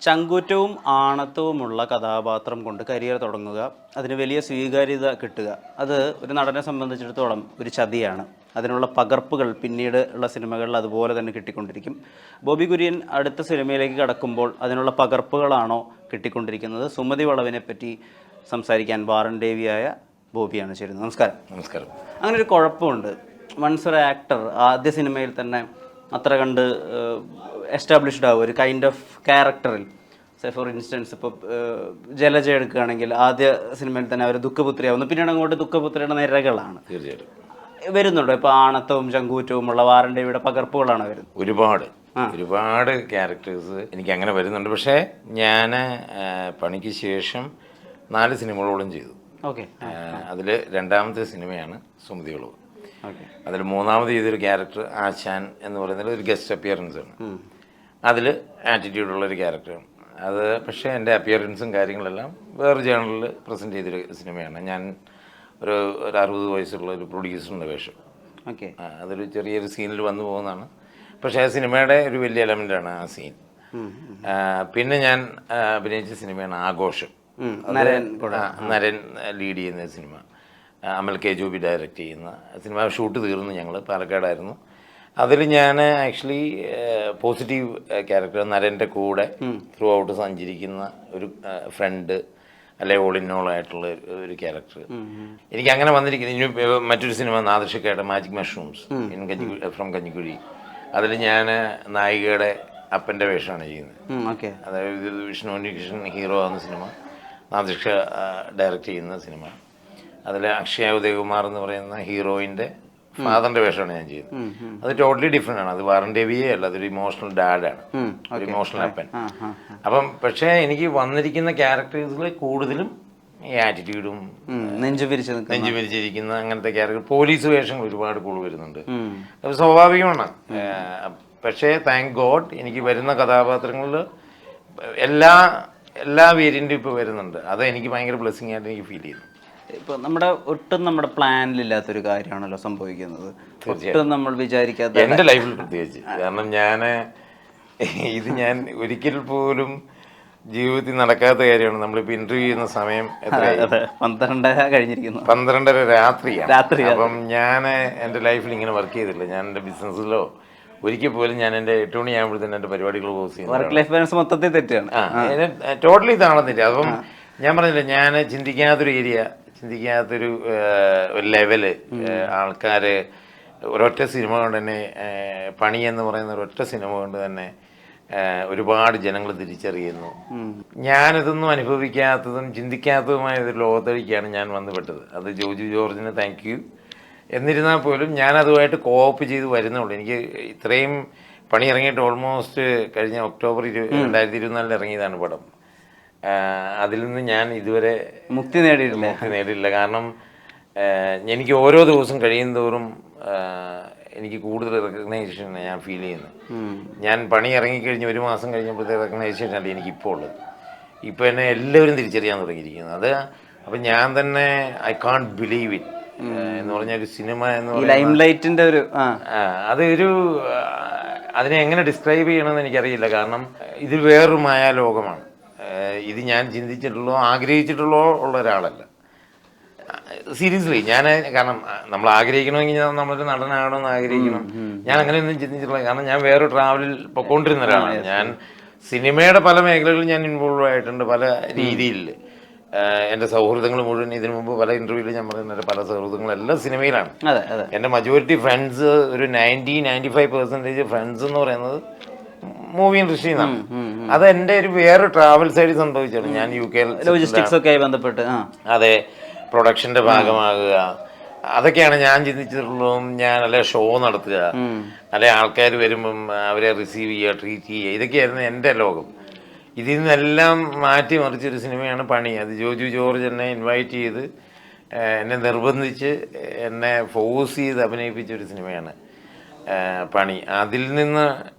ചങ്കൂറ്റവും ആണത്തവുമുള്ള കഥാപാത്രം കൊണ്ട് കരിയർ തുടങ്ങുക, അതിന് വലിയ സ്വീകാര്യത കിട്ടുക, അത് ഒരു നടനെ സംബന്ധിച്ചിടത്തോളം ഒരു ചതിയാണ്. അതിനുള്ള പകർപ്പുകൾ പിന്നീട് ഉള്ള സിനിമകളിൽ അതുപോലെ തന്നെ കിട്ടിക്കൊണ്ടിരിക്കും. ബോബി കുര്യൻ അടുത്ത സിനിമയിലേക്ക് കടക്കുമ്പോൾ അതിനുള്ള പകർപ്പുകളാണോ കിട്ടിക്കൊണ്ടിരിക്കുന്നത്? സുമതി വളവിനെ പറ്റി സംസാരിക്കാൻ വാറൻ ദേവിയായ ബോബിയാണ് ചേരുന്നത്. നമസ്കാരം. നമസ്കാരം. അങ്ങനെ ഒരു കുഴപ്പമുണ്ട്. വൺസ് ഒരു ആക്ടർ ആദ്യ സിനിമയിൽ തന്നെ അത്ര കണ്ട് എസ്റ്റാബ്ലിഷ്ഡ് ആവും ഒരു കൈൻഡ് ഓഫ് ക്യാരക്ടറിൽ. ഫോർ ഇൻസ്റ്റൻസ് ഇപ്പോൾ ജലജ എടുക്കുകയാണെങ്കിൽ ആദ്യ സിനിമയിൽ തന്നെ അവർ ദുഃഖപുത്രിയാവുന്നു, പിന്നീട് അങ്ങോട്ട് ദുഃഖപുത്രിയുടെ നിരകളാണ് തീർച്ചയായിട്ടും വരുന്നുണ്ടോ? ഇപ്പോൾ ആണത്തവും ചങ്കൂറ്റവും ഉള്ള വാറൻ ദേവിയുടെ പകർപ്പുകളാണ് വരുന്നത്. ഒരുപാട് ക്യാരക്ടേഴ്സ് എനിക്ക് അങ്ങനെ വരുന്നുണ്ട്. പക്ഷേ ഞാൻ പണിക്ക് ശേഷം 4 സിനിമകളോളം ചെയ്തു. ഓക്കെ. അതിൽ രണ്ടാമത്തെ സിനിമയാണ് സുമതി വളവ്. അതിൽ മൂന്നാമത് ചെയ്തൊരു ക്യാരക്ടർ ആശാൻ എന്ന് പറയുന്നത് ഒരു ഗസ്റ്റ് അപ്പിയറൻസ് ആണ്. അതിൽ ആറ്റിറ്റ്യൂഡുള്ളൊരു ക്യാരക്ടറാണ് അത്. പക്ഷേ എൻ്റെ അപ്പിയറൻസും കാര്യങ്ങളെല്ലാം വേറെ ജേണലിൽ പ്രസൻറ്റ് ചെയ്തൊരു സിനിമയാണ്. ഞാൻ ഒരു 60 വയസ്സുള്ള ഒരു പ്രൊഡ്യൂസറിൻ്റെ വേഷം. ഓക്കെ. അതൊരു ചെറിയൊരു സീനിൽ വന്നു പോകുന്നതാണ്. പക്ഷേ ആ സിനിമയുടെ ഒരു വലിയ എലമെൻ്റാണ് ആ സീൻ. പിന്നെ ഞാൻ അഭിനയിച്ച സിനിമയാണ് ആഘോഷം. നരൻ ലീഡ് ചെയ്യുന്ന സിനിമ. അമൽ കെ ജോബി ഡയറക്റ്റ് ചെയ്യുന്ന സിനിമ. ഷൂട്ട് തീർന്നു, ഞങ്ങൾ പാലക്കാടായിരുന്നു. അതിൽ ഞാൻ ആക്ച്വലി പോസിറ്റീവ് ക്യാരക്ടർ, നരൻ്റെ കൂടെ ത്രൂ ഔട്ട് സഞ്ചരിക്കുന്ന ഒരു ഫ്രണ്ട് അല്ലെ ഓൾ ഇൻ ഓൾ ആയിട്ടുള്ള ഒരു ക്യാരക്ടർ. എനിക്ക് അങ്ങനെ വന്നിരിക്കുന്നത്. ഇനി മറ്റൊരു സിനിമ നാദൃഷക്കയുടെ മാജിക് മഷ്റൂംസ് ഫ്രം കഞ്ഞിക്കുഴി. അതിൽ ഞാൻ നായികയുടെ അപ്പൻ്റെ വേഷമാണ് ചെയ്യുന്നത്. അതായത് വിഷ്ണു ഉണ്ണികൃഷ്ണൻ ഹീറോ ആവുന്ന സിനിമ, നാദൃഷ ഡയറക്റ്റ് ചെയ്യുന്ന സിനിമ. അതിൽ അക്ഷയ ഉദയകുമാർ എന്ന് പറയുന്ന ഹീറോയിൻ്റെ ഫാദറിൻ്റെ വേഷമാണ് ഞാൻ ചെയ്യുന്നത്. അത് ടോട്ടലി ഡിഫറെൻ്റ് ആണ്. അത് വാറൻ ദേവിയെ അല്ല, അതൊരു ഇമോഷണൽ ഡാഡാണ്, ഒരു ഇമോഷണൽ അപ്പൻ. അപ്പം പക്ഷേ എനിക്ക് വന്നിരിക്കുന്ന ക്യാരക്ടേഴ്സിൽ കൂടുതലും ഈ ആറ്റിറ്റ്യൂഡും നെഞ്ചു വിരിച്ചിരിക്കുന്ന അങ്ങനത്തെ ക്യാരക്ടർ. പോലീസ് വേഷങ്ങൾ ഒരുപാട് കൂടുതൽ വരുന്നുണ്ട്. അത് സ്വാഭാവികമാണ്. പക്ഷേ താങ്ക് ഗോഡ് എനിക്ക് വരുന്ന കഥാപാത്രങ്ങളിൽ എല്ലാ വേരിയൻറ്റും ഇപ്പോൾ വരുന്നുണ്ട്. അത് എനിക്ക് ഭയങ്കര ബ്ലെസ്സിങ് ആയിട്ട് എനിക്ക് ഫീൽ ചെയ്യുന്നു. ഇപ്പോൾ നമ്മുടെ പ്ലാനിലില്ലാത്തൊരു കാര്യമാണല്ലോ സംഭവിക്കുന്നത്. ഒട്ടും നമ്മൾ വിചാരിക്കാത്ത എൻ്റെ ലൈഫിൽ പ്രത്യേകിച്ച്. കാരണം ഞാൻ ഒരിക്കൽ പോലും ജീവിതത്തിൽ നടക്കാത്ത കാര്യമാണ്. നമ്മളിപ്പോൾ ഇൻ്റർവ്യൂ ചെയ്യുന്ന സമയം എത്രയായി? 12:30 കഴിഞ്ഞിരിക്കുന്നു. 12:30 രാത്രി. അപ്പം ഞാൻ എൻ്റെ ലൈഫിൽ ഇങ്ങനെ വർക്ക് ചെയ്തിട്ടില്ല. ഞാൻ എൻ്റെ ബിസിനസ്സിലോ ഒരിക്കൽ പോലും ഞാൻ എൻ്റെ 8 മണിയാകുമ്പോഴത്തേനും എൻ്റെ പരിപാടികൾ പോസ് ചെയ്യുന്നു. വർക്ക് ലൈഫ് ബാലൻസ് മൊത്തത്തിൽ തെറ്റാണ്. ടോട്ടലി താണെന്നില്ല. അപ്പം ഞാൻ പറഞ്ഞില്ല, ഞാൻ ചിന്തിക്കാത്തൊരു ലെവല് ആൾക്കാർ ഒരൊറ്റ സിനിമ കൊണ്ട് തന്നെ, പണി എന്ന് പറയുന്ന ഒരൊറ്റ സിനിമ കൊണ്ട് തന്നെ ഒരുപാട് ജനങ്ങൾ തിരിച്ചറിയുന്നു. ഞാനിതൊന്നും അനുഭവിക്കാത്തതും ചിന്തിക്കാത്തതുമായ ഒരു ലോകത്തേക്കാണ് ഞാൻ വന്നുപെട്ടത്. അത് ജോജു ജോർജിന് താങ്ക് യു. എന്നിരുന്നാൽ പോലും ഞാനതുമായിട്ട് കോപ്പ് ചെയ്ത് വരുന്നുള്ളൂ. എനിക്ക് ഇത്രയും പണി ഇറങ്ങിയിട്ട് ഓൾമോസ്റ്റ് കഴിഞ്ഞ ഒക്ടോബർ 2024 ഇറങ്ങിയതാണ് പടം. അതിൽ നിന്ന് ഞാൻ ഇതുവരെ മുക്തി നേടിയിട്ടില്ല. കാരണം എനിക്ക് ഓരോ ദിവസം കഴിയുന്തോറും എനിക്ക് കൂടുതൽ റെക്കഗ്നൈസേഷൻ ഞാൻ ഫീൽ ചെയ്യുന്നത്. ഞാൻ പണി ഇറങ്ങിക്കഴിഞ്ഞ് 1 മാസം കഴിഞ്ഞപ്പോഴത്തെ റെക്കഗ്നൈസേഷനല്ല എനിക്കിപ്പോൾ ഉള്ളത്. ഇപ്പോൾ എന്നെ എല്ലാവരും തിരിച്ചറിയാൻ തുടങ്ങിയിരിക്കുന്നത്. അപ്പം ഞാൻ തന്നെ ഐ കാൺട്ട് ബിലീവ് ഇറ്റ് എന്ന് പറഞ്ഞ ഒരു സിനിമ എന്ന് പറയുന്നത് അതൊരു അതിനെ എങ്ങനെ ഡിസ്ക്രൈബ് ചെയ്യണമെന്ന് എനിക്കറിയില്ല. കാരണം ഇത് വേറൊരു മായാലോകമാണ്. ഇത് ഞാൻ ചിന്തിച്ചിട്ടുള്ളോ ആഗ്രഹിച്ചിട്ടുള്ളോ ഉള്ള ഒരാളല്ല. സീരിയസ്ലി കാരണം നമ്മൾ ആഗ്രഹിക്കണമെങ്കിൽ നമ്മളൊരു നടനാകണമെന്ന് ആഗ്രഹിക്കണം. ഞാൻ അങ്ങനെയൊന്നും ചിന്തിച്ചിട്ടില്ല. കാരണം ഞാൻ വേറെ ട്രാവലിൽ പൊയ്ക്കൊണ്ടിരുന്ന ഒരാളാണ്. ഞാൻ സിനിമയുടെ പല മേഖലകളിൽ ഞാൻ ഇൻവോൾവ് ആയിട്ടുണ്ട്, പല രീതിയിൽ. എൻ്റെ സൗഹൃദങ്ങൾ മുഴുവൻ ഇതിനു മുമ്പ് പല ഇൻ്റർവ്യൂവിൽ ഞാൻ പറയുന്നത് പല സൗഹൃദങ്ങളെല്ലാം സിനിമയിലാണ്. എൻ്റെ മജോറിറ്റി ഫ്രണ്ട്സ്, ഒരു 90-95% ഫ്രണ്ട്സ് എന്ന് പറയുന്നത് മൂവി ഇൻഡസ്ട്രിയിൽ നിന്നാണ്. അത് എൻ്റെ ഒരു വേറെ ട്രാവൽ സൈഡിൽ സംഭവിച്ചാണ്. ഞാൻ UK ലോജിസ്റ്റിക്സ് ഒക്കെ ബന്ധപ്പെട്ട് അതെ പ്രൊഡക്ഷൻ്റെ ഭാഗമാകുക, അതൊക്കെയാണ് ഞാൻ ചിന്തിച്ചിട്ടുള്ളതും. ഞാൻ അല്ലെ ഷോ നടത്തുക, അല്ലെ ആൾക്കാർ വരുമ്പം അവരെ റിസീവ് ചെയ്യുക, ട്രീറ്റ് ചെയ്യുക, ഇതൊക്കെയായിരുന്നു എൻ്റെ ലോകം. ഇതിൽ നിന്നെല്ലാം മാറ്റി മറിച്ചൊരു സിനിമയാണ് പണി. അത് ജോജു ജോർജ് എന്നെ ഇൻവൈറ്റ് ചെയ്ത് എന്നെ നിർബന്ധിച്ച് എന്നെ ഫോഴ്സ് ചെയ്ത് അഭിനയിപ്പിച്ചൊരു സിനിമയാണ് പണി. അതിൽ നിന്ന്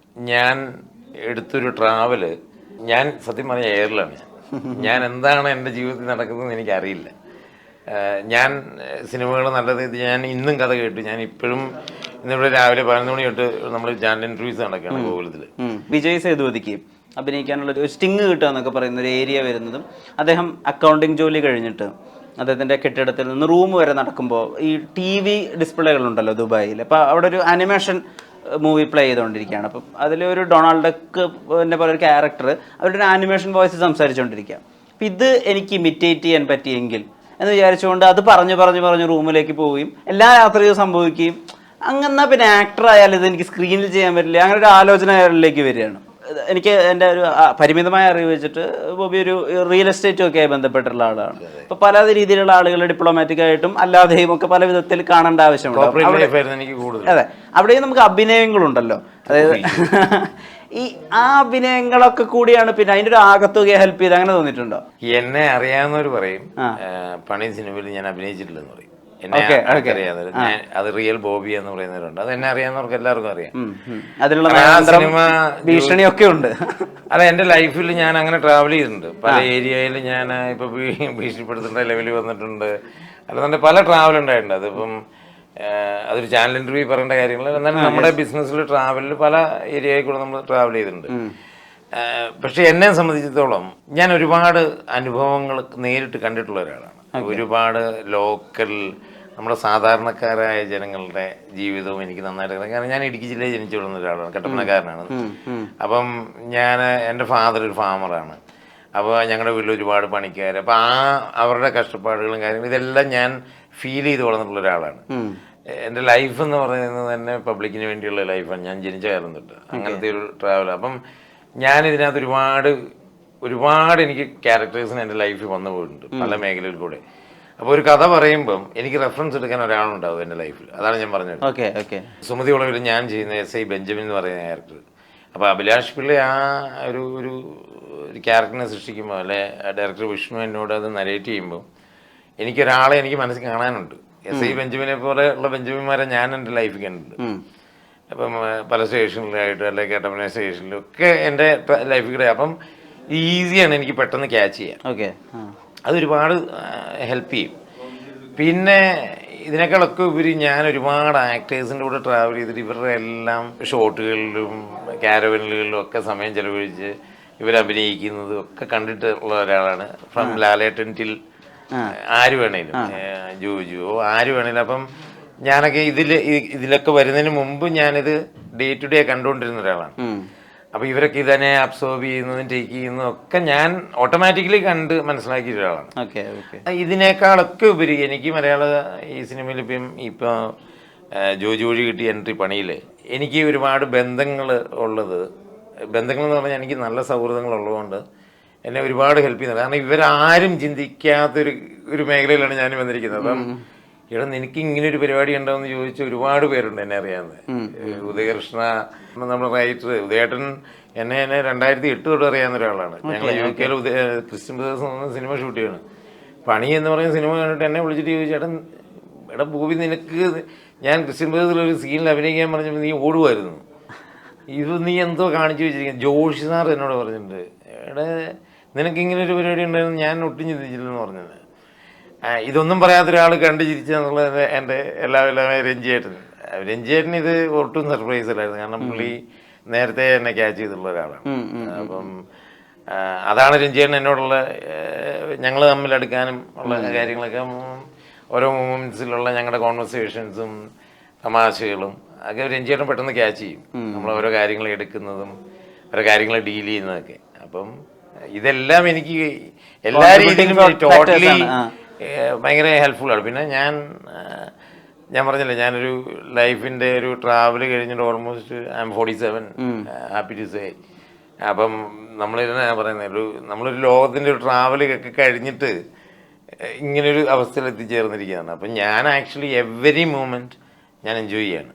ഞാൻ എടുത്തൊരു ട്രാവല്, ഞാൻ സത്യം പറഞ്ഞ എയറിലാണ്. ഞാൻ എന്താണ് എൻ്റെ ജീവിതത്തിൽ നടക്കുന്നതെന്ന് എനിക്കറിയില്ല. ഞാൻ സിനിമകൾ നല്ലത് ഞാൻ ഇന്നും കഥ കേട്ടു. ഞാൻ ഇപ്പോഴും ഇന്നിവിടെ രാവിലെ 11 മണി തൊട്ട് നമ്മൾ ചാനൽ ഇൻ്റർവ്യൂസ് നടക്കുകയാണ് ഗോകുലത്തിൽ. വിജയ് സേതുപതിക്ക് അഭിനയിക്കാനുള്ള ഒരു സ്റ്റിങ് കിട്ടുക എന്നൊക്കെ പറയുന്ന ഒരു ഏരിയ വരുന്നതും അദ്ദേഹം അക്കൗണ്ടിങ് ജോലി കഴിഞ്ഞിട്ട് അദ്ദേഹത്തിൻ്റെ കെട്ടിടത്തിൽ നിന്ന് റൂം വരെ നടക്കുമ്പോൾ ഈ TV ഡിസ്പ്ലേകളുണ്ടല്ലോ ദുബായിൽ, അപ്പോൾ അവിടെ ഒരു ആനിമേഷൻ മൂവി പ്ലേ ചെയ്തുകൊണ്ടിരിക്കുകയാണ്. അപ്പം അതിലൊരു ഡൊണാൾഡ് ഡക്ക് എന്നെ പോലെ ഒരു ക്യാരക്ടർ അവരുടെ ഒരു ആനിമേഷൻ വോയിസ് സംസാരിച്ചുകൊണ്ടിരിക്കുക. അപ്പം ഇത് എനിക്ക് ഇമിറ്റേറ്റ് ചെയ്യാൻ പറ്റിയെങ്കിൽ എന്ന് വിചാരിച്ചുകൊണ്ട് അത് പറഞ്ഞു റൂമിലേക്ക് പോവുകയും എല്ലാ രാത്രിയും സംഭവിക്കുകയും അങ്ങനെ പിന്നെ ആക്ടർ ആയാലും ഇത് എനിക്ക് സ്ക്രീനിൽ ചെയ്യാൻ പറ്റില്ല, അങ്ങനെ ഒരു ആലോചന അയാളിലേക്ക് വരികയാണ്. എനിക്ക് എൻ്റെ ഒരു പരിമിതമായ അറിവ് വെച്ചിട്ട് ബോബി ഒരു റിയൽ എസ്റ്റേറ്റും ഒക്കെ ആയി ബന്ധപ്പെട്ടുള്ള ആളാണ്. അപ്പോൾ പല രീതിയിലുള്ള ആളുകൾ ഡിപ്ലോമാറ്റിക് ആയിട്ടും അല്ലാതെയും ഒക്കെ പല വിധത്തിൽ കാണേണ്ട ആവശ്യമുണ്ട്. അതെ, അവിടെയും നമുക്ക് അഭിനയങ്ങളുണ്ടല്ലോ. അതായത് ഈ ആ അഭിനയങ്ങളൊക്കെ കൂടിയാണ് പിന്നെ അതിൻ്റെ ഒരു ആകത്തുകയെ ഹെൽപ്പ് ചെയ്ത്, അങ്ങനെ തോന്നിയിട്ടുണ്ടോ? എന്നെ അറിയാവുന്നവർ പറയും പണി സിനിമയിൽ ഞാൻ അഭിനയിച്ചിട്ടില്ലെന്ന് പറയും. എന്നെ അറിയാതെ ഞാൻ അത് റിയൽ ബോബി എന്ന് പറയുന്നവരുണ്ട്. അത് എന്നെ അറിയാവുന്നവർക്ക് എല്ലാവർക്കും അറിയാം. അതിനുള്ള സിനിമ ഭീഷണിയൊക്കെ ഉണ്ട്. അല്ല, എൻ്റെ ലൈഫിൽ ഞാൻ അങ്ങനെ ട്രാവൽ ചെയ്തിട്ടുണ്ട്. പല ഏരിയയിൽ ഞാൻ ഇപ്പൊ ഭീഷണിപ്പെടുത്തേണ്ട ലെവലിൽ വന്നിട്ടുണ്ട്. അല്ലാതെ പല ട്രാവൽ ഉണ്ടായിട്ടുണ്ട്. അതിപ്പം അതൊരു ചാനൽ ഇന്റർവ്യൂ പറയേണ്ട കാര്യങ്ങൾ. എന്നാലും നമ്മുടെ ബിസിനസ്സിൽ ട്രാവലിൽ പല ഏരിയയിൽ കൂടെ നമ്മൾ ട്രാവൽ ചെയ്തിട്ടുണ്ട്. പക്ഷെ എന്നെ സംബന്ധിച്ചിടത്തോളം ഞാൻ ഒരുപാട് അനുഭവങ്ങൾ നേരിട്ട് കണ്ടിട്ടുള്ള ഒരാളാണ്. ഒരുപാട് ലോക്കൽ നമ്മുടെ സാധാരണക്കാരായ ജനങ്ങളുടെ ജീവിതവും എനിക്ക് നന്നായിട്ട് അറിയാം. കാരണം ഞാൻ ഇടുക്കി ജില്ലയിൽ ജനിച്ചു വിടുന്ന ഒരാളാണ്, കട്ടപ്പനക്കാരനാണ്. അപ്പം എൻ്റെ ഫാദർ ഒരു ഫാമറാണ്. അപ്പോൾ ഞങ്ങളുടെ വീട്ടിൽ ഒരുപാട് പണിക്കാർ. അപ്പോൾ അവരുടെ കഷ്ടപ്പാടുകളും കാര്യങ്ങളും ഇതെല്ലാം ഞാൻ ഫീൽ ചെയ്ത് വളർന്നിട്ടുള്ള ഒരാളാണ്. എൻ്റെ ലൈഫ് എന്ന് പറയുന്നത് തന്നെ പബ്ലിക്കിന് വേണ്ടിയുള്ള ലൈഫാണ്. ഞാൻ ജനിച്ച കാലം തൊട്ട് അങ്ങനത്തെ ഒരു ട്രാവൽ. അപ്പം ഞാൻ ഇതിനകത്ത് ഒരുപാട് എനിക്ക് ക്യാരക്ടേഴ്സിന് എൻ്റെ ലൈഫിൽ വന്നു പോയിട്ടുണ്ട് പല മേഖലയിൽ കൂടെ. അപ്പോൾ ഒരു കഥ പറയുമ്പം എനിക്ക് റെഫറൻസ് എടുക്കാൻ ഒരാളുണ്ടാവും എൻ്റെ ലൈഫിൽ. അതാണ് ഞാൻ പറഞ്ഞത്. സുമതി ഉളവിൽ ഞാൻ ചെയ്യുന്ന SI ബെഞ്ചമിൻ എന്ന് പറയുന്ന ക്യാരക്ടർ. അപ്പോൾ അഭിലാഷ് പിള്ള ആ ഒരു ക്യാരക്ടറിനെ സൃഷ്ടിക്കുമ്പോൾ അല്ലെ ഡയറക്ടർ വിഷ്ണു എന്നോട് അത് നരേറ്റ് ചെയ്യുമ്പോൾ എനിക്കൊരാളെ എനിക്ക് മനസ്സിൽ കാണാനുണ്ട്. SI ബെഞ്ചമിനെ പോലെ ഉള്ള ബെഞ്ചമിന്മാരെ ഞാൻ എൻ്റെ ലൈഫിൽ കണ്ടിട്ടുണ്ട്. അപ്പം പല സ്റ്റേഷനിലായിട്ടും അല്ലെങ്കിൽ കട്ടപ്പന സ്റ്റേഷനിലും ഒക്കെ എൻ്റെ ലൈഫിൽ കൂടെ. അപ്പം ഈസിയാണ് എനിക്ക് പെട്ടെന്ന് ക്യാച്ച് ചെയ്യാൻ. അതൊരുപാട് ഹെൽപ്പ് ചെയ്യും. പിന്നെ ഇതിനേക്കാളൊക്കെ ഉപരി ഞാൻ ഒരുപാട് ആക്ടേഴ്സിൻ്റെ കൂടെ ട്രാവൽ ചെയ്തിട്ട് ഇവരുടെ എല്ലാം ഷോട്ടുകളിലും ക്യാരവനുകളിലും ഒക്കെ സമയം ചെലവഴിച്ച് ഇവരഭിനയിക്കുന്നതും ഒക്കെ കണ്ടിട്ടുള്ള ഒരാളാണ്. ഫ്രം ലാലേട്ടൻ ടിൽ ആര് വേണേലും, ജോജുവോ ആര് വേണേലും. അപ്പം ഞാനൊക്കെ ഇതിലൊക്കെ വരുന്നതിന് മുമ്പ് ഞാനിത് ഡേ ടു ഡേ കണ്ടുകൊണ്ടിരുന്ന ഒരാളാണ്. അപ്പോൾ ഇവരൊക്കെ ഇതിനെ അബ്സോർബ് ചെയ്യുന്നതും ടേക്ക് ചെയ്യുന്നതും ഒക്കെ ഞാൻ ഓട്ടോമാറ്റിക്കലി കണ്ട് മനസ്സിലാക്കിയ ഒരാളാണ്. ഇതിനേക്കാളൊക്കെ ഉപരി എനിക്ക് മലയാള ഈ സിനിമയിൽ ഇപ്പോൾ ജോജു വഴി കിട്ടിയ എൻട്രി പണിയിൽ എനിക്ക് ഒരുപാട് ബന്ധങ്ങൾ എന്ന് പറഞ്ഞാൽ എനിക്ക് നല്ല സൗഹൃദങ്ങളുള്ളതുകൊണ്ട് എന്നെ ഒരുപാട് ഹെൽപ്പ് ചെയ്യുന്നത്. കാരണം ഇവരാരും ചിന്തിക്കാത്തൊരു മേഖലയിലാണ് ഞാൻ വന്നിരിക്കുന്നത്. അപ്പം ഇവിടെ നിനക്ക് ഇങ്ങനെ ഒരു പരിപാടി ഉണ്ടോയെന്ന് ചോദിച്ച ഒരുപാട് പേരുണ്ട് എന്നെ അറിയാവുന്നത്. ഉദയകൃഷ്ണ, നമ്മുടെ റൈറ്റർ ഉദയേട്ടൻ എന്നെ 2008 തൊട്ട് അറിയാവുന്ന ഒരാളാണ്. ഞങ്ങൾ UK Christian brothers cinema shoot ചെയ്യണം. പണി എന്ന് പറയുന്ന സിനിമ കണ്ടിട്ട് എന്നെ വിളിച്ചിട്ട് ചോദിച്ചു, എടാ ഭൂമി, നിനക്ക് ഞാൻ ക്രിസ്ത്യൻ ബ്രദേഴ്സിലൊരു സീനിൽ അഭിനയിക്കാൻ പറഞ്ഞപ്പോൾ നീ ഓടുമായിരുന്നു. ഇത് നീ എന്തോ കാണിച്ചു വെച്ചിരിക്കുന്നത്. ജോഷി സാർ എന്നോട് പറഞ്ഞിട്ടുണ്ട്, എടാ നിനക്കിങ്ങനെ ഒരു പരിപാടി ഉണ്ടായിരുന്നു, ഞാൻ ഒട്ടും ചിന്തിച്ചില്ലെന്ന് പറഞ്ഞത്. ഇതൊന്നും പറയാത്ത ഒരാൾ കണ്ടു ചിരിച്ചെന്നുള്ളത് എൻ്റെ എല്ലാവരും രഞ്ജിയേട്ടൻ ഇത് ഒട്ടും സർപ്രൈസ് അല്ലായിരുന്നു. കാരണം പുള്ളി നേരത്തെ എന്നെ ക്യാച്ച് ചെയ്തിട്ടുള്ള ഒരാളാണ്. അപ്പം അതാണ് രഞ്ജിയേട്ടൻ എന്നോടുള്ള ഞങ്ങൾ തമ്മിൽ അടുക്കാനും ഉള്ള കാര്യങ്ങളൊക്കെ. ഓരോ മൂമെൻറ്റ്സിലുള്ള ഞങ്ങളുടെ കോൺവെർസേഷൻസും തമാശകളും ഒക്കെ രഞ്ജിയേട്ടൻ പെട്ടെന്ന് ക്യാച്ച് ചെയ്യും. നമ്മൾ ഓരോ കാര്യങ്ങൾ എടുക്കുന്നതും ഓരോ കാര്യങ്ങൾ ഡീൽ ചെയ്യുന്നതൊക്കെ. അപ്പം ഇതെല്ലാം എനിക്ക് എല്ലാ രീതിയിലും ടോട്ടലി ഭയങ്കര ഹെൽപ്ഫുള്ളാണ്. പിന്നെ ഞാൻ പറഞ്ഞില്ലേ, ഞാനൊരു ലൈഫിൻ്റെ ഒരു ട്രാവൽ കഴിഞ്ഞിട്ട് almost I'm 47, happy to say. അപ്പം നമ്മളിരുന്ന ഞാൻ പറയുന്നത് നമ്മളൊരു ലോകത്തിൻ്റെ ഒരു ട്രാവലൊക്കെ കഴിഞ്ഞിട്ട് ഇങ്ങനൊരു അവസ്ഥയിൽ എത്തിച്ചേർന്നിരിക്കുകയാണ്. അപ്പം ഞാൻ ആക്ച്വലി എവറി മൂമെൻറ്റ് ഞാൻ എൻജോയ് ചെയ്യാണ്.